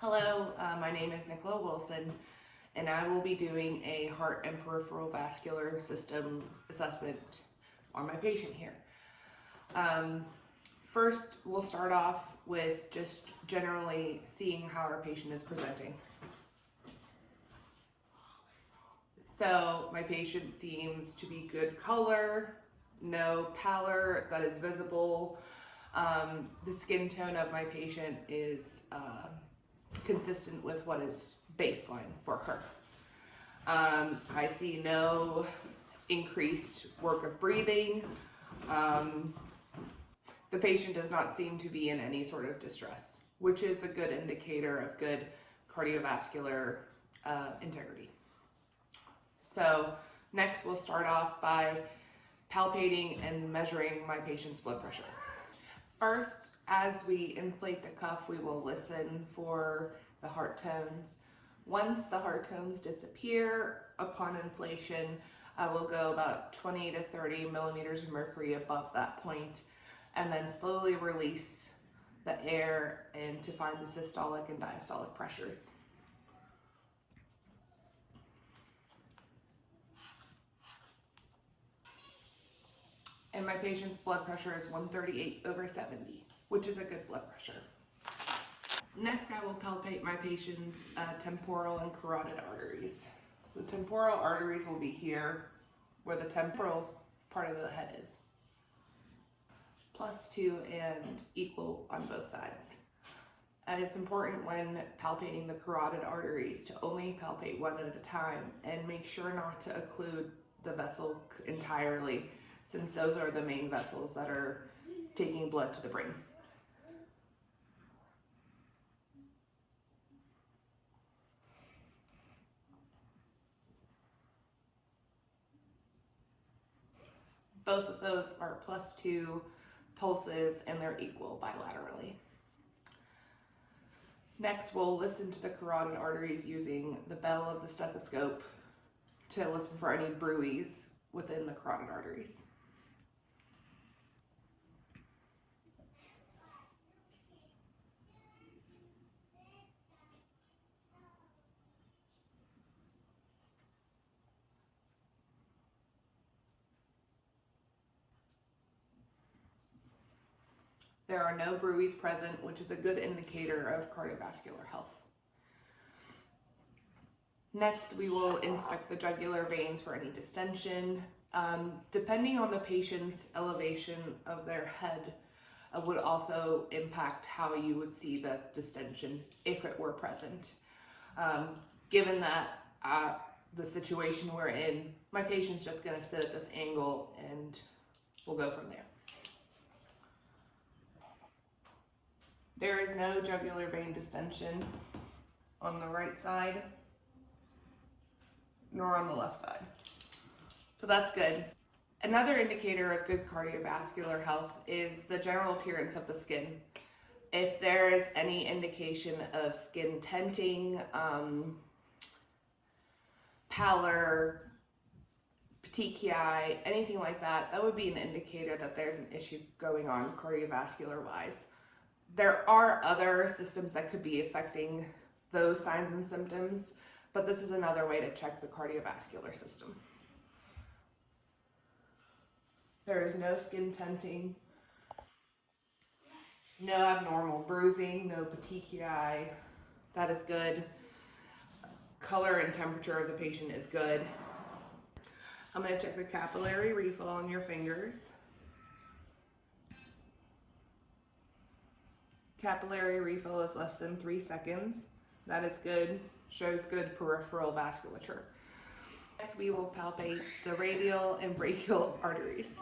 Hello, my name is Nicola Wilson, and I will be doing a heart and peripheral vascular system assessment on my patient here. First, we'll start off with just generally seeing how our patient is presenting. So my patient seems to be good color, no pallor that is visible. The skin tone of my patient is consistent with what is baseline for her. I see no increased work of breathing. The patient does not seem to be in any sort of distress, which is a good indicator of good cardiovascular integrity. So next we'll start off by palpating and measuring my patient's blood pressure. First, as we inflate the cuff, we will listen for the heart tones. Once the heart tones disappear upon inflation, I will go about 20 to 30 millimeters of mercury above that point, and then slowly release the air and to find the systolic and diastolic pressures. And my patient's blood pressure is 138/70, which is a good blood pressure. Next, I will palpate my patient's temporal and carotid arteries. The temporal arteries will be here, where the temporal part of the head is. +2 and equal on both sides. It's important when palpating the carotid arteries to only palpate one at a time and make sure not to occlude the vessel entirely, since those are the main vessels that are taking blood to the brain. Both of those are +2 pulses and they're equal bilaterally. Next, we'll listen to the carotid arteries using the bell of the stethoscope to listen for any bruits within the carotid arteries. There are no bruits present, which is a good indicator of cardiovascular health. Next, we will inspect the jugular veins for any distension. Depending on the patient's elevation of their head, would also impact how you would see the distension if it were present. Given that the situation we're in, my patient's just going to sit at this angle and we'll go from there. There is no jugular vein distension on the right side nor on the left side. So that's good. Another indicator of good cardiovascular health is the general appearance of the skin. If there is any indication of skin tenting, pallor, petechiae, anything like that, that would be an indicator that there's an issue going on cardiovascular wise. There are other systems that could be affecting those signs and symptoms, but this is another way to check the cardiovascular system. There is no skin tenting, no abnormal bruising, no petechiae. That is good. Color and temperature of the patient is good. I'm going to check the capillary refill on your fingers. Capillary refill is less than 3 seconds. That is good, shows good peripheral vasculature. Next, we will palpate the radial and brachial arteries.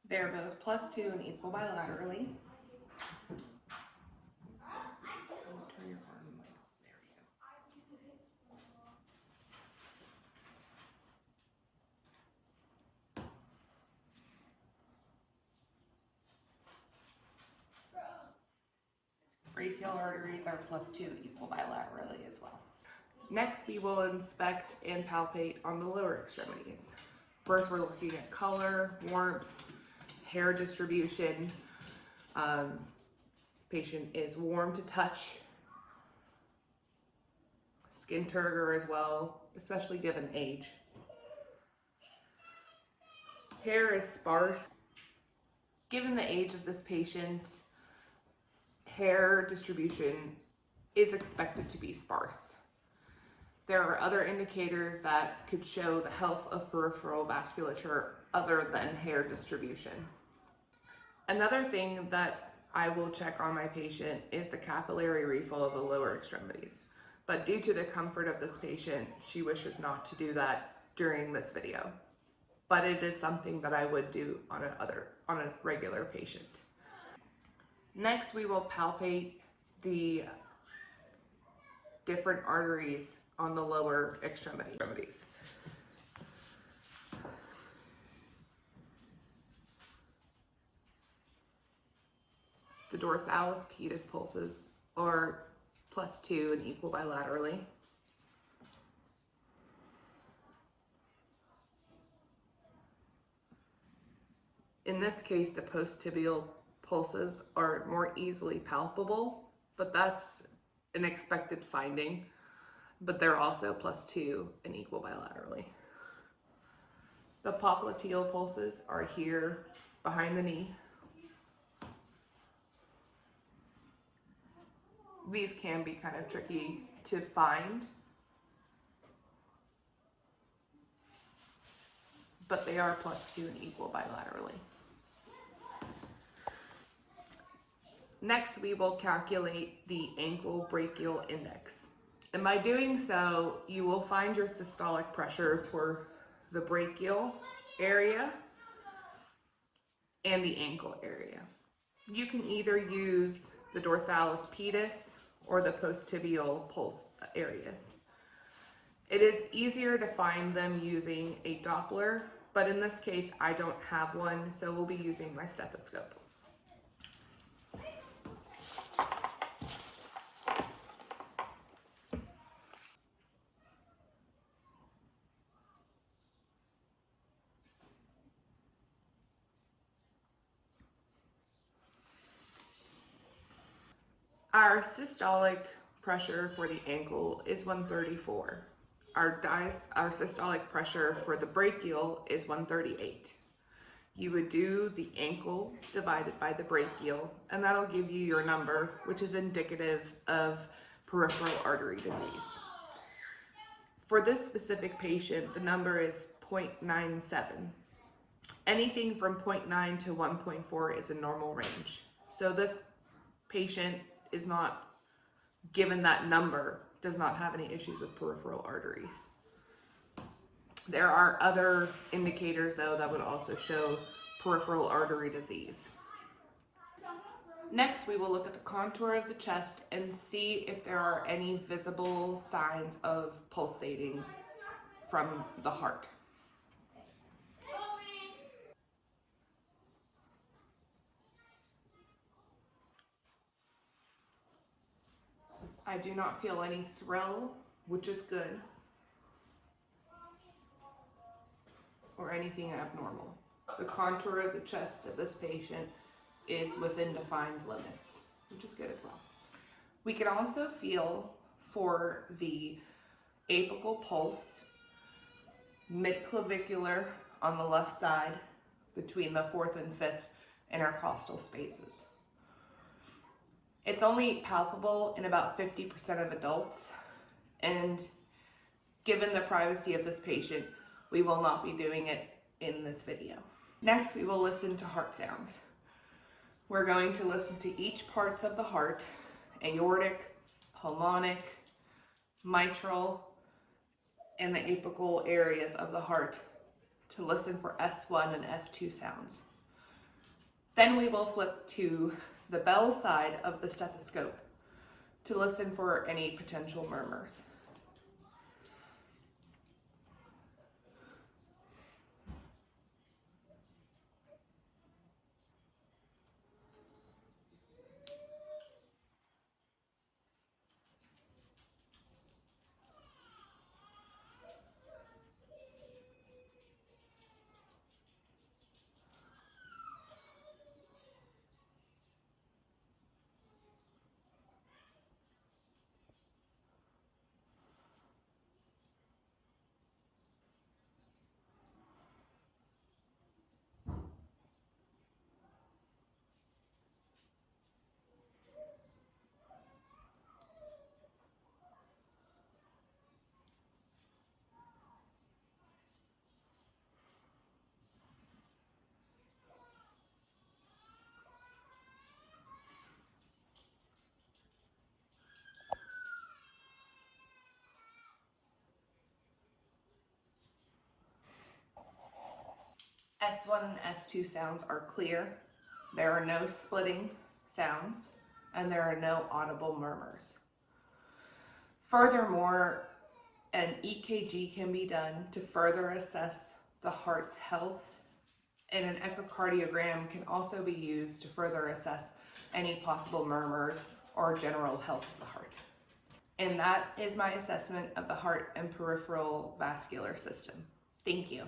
They're both +2 and equal bilaterally. Turn your arm like, there we go. Brachial arteries are +2 equal bilaterally as well. Next, we will inspect and palpate on the lower extremities. First, we're looking at color, warmth, hair distribution. Patient is warm to touch. Skin turgor as well, especially given age. Hair is sparse. Given the age of this patient, hair distribution is expected to be sparse. There are other indicators that could show the health of peripheral vasculature other than hair distribution. Another thing that I will check on my patient is the capillary refill of the lower extremities. But due to the comfort of this patient, she wishes not to do that during this video. But it is something that I would do on a regular patient. Next, we will palpate the different arteries on the lower extremities. The dorsalis pedis pulses are +2 and equal bilaterally. In this case, the posttibial pulses are more easily palpable, but that's an expected finding, but they're also +2 and equal bilaterally. The popliteal pulses are here behind the knee. These can be kind of tricky to find, but they are +2 and equal bilaterally. Next, we will calculate the ankle brachial index. And by doing so, you will find your systolic pressures for the brachial area and the ankle area. You can either use the dorsalis pedis or the posttibial pulse areas. It is easier to find them using a Doppler, but in this case, I don't have one, so we'll be using my stethoscope. Our systolic pressure for the ankle is 134. Our systolic pressure for the brachial is 138. You would do the ankle divided by the brachial, and that'll give you your number, which is indicative of peripheral artery disease. For this specific patient, the number is 0.97. Anything from 0.9 to 1.4 is a normal range. So this patient is not, given that number, does not have any issues with peripheral arteries. There are other indicators though that would also show peripheral artery disease. Next, we will look at the contour of the chest and see if there are any visible signs of pulsating from the heart. I do not feel any thrill, which is good, or anything abnormal. The contour of the chest of this patient is within defined limits, which is good as well. We can also feel for the apical pulse, mid-clavicular on the left side between the 4th and 5th intercostal spaces. It's only palpable in about 50% of adults, and given the privacy of this patient, we will not be doing it in this video. Next, we will listen to heart sounds. We're going to listen to each parts of the heart: aortic, pulmonic, mitral, and the apical areas of the heart, to listen for S1 and S2 sounds. Then we will flip to the bell side of the stethoscope to listen for any potential murmurs. S1 and S2 sounds are clear. There are no splitting sounds, and there are no audible murmurs. Furthermore, an EKG can be done to further assess the heart's health, and an echocardiogram can also be used to further assess any possible murmurs or general health of the heart. And that is my assessment of the heart and peripheral vascular system. Thank you.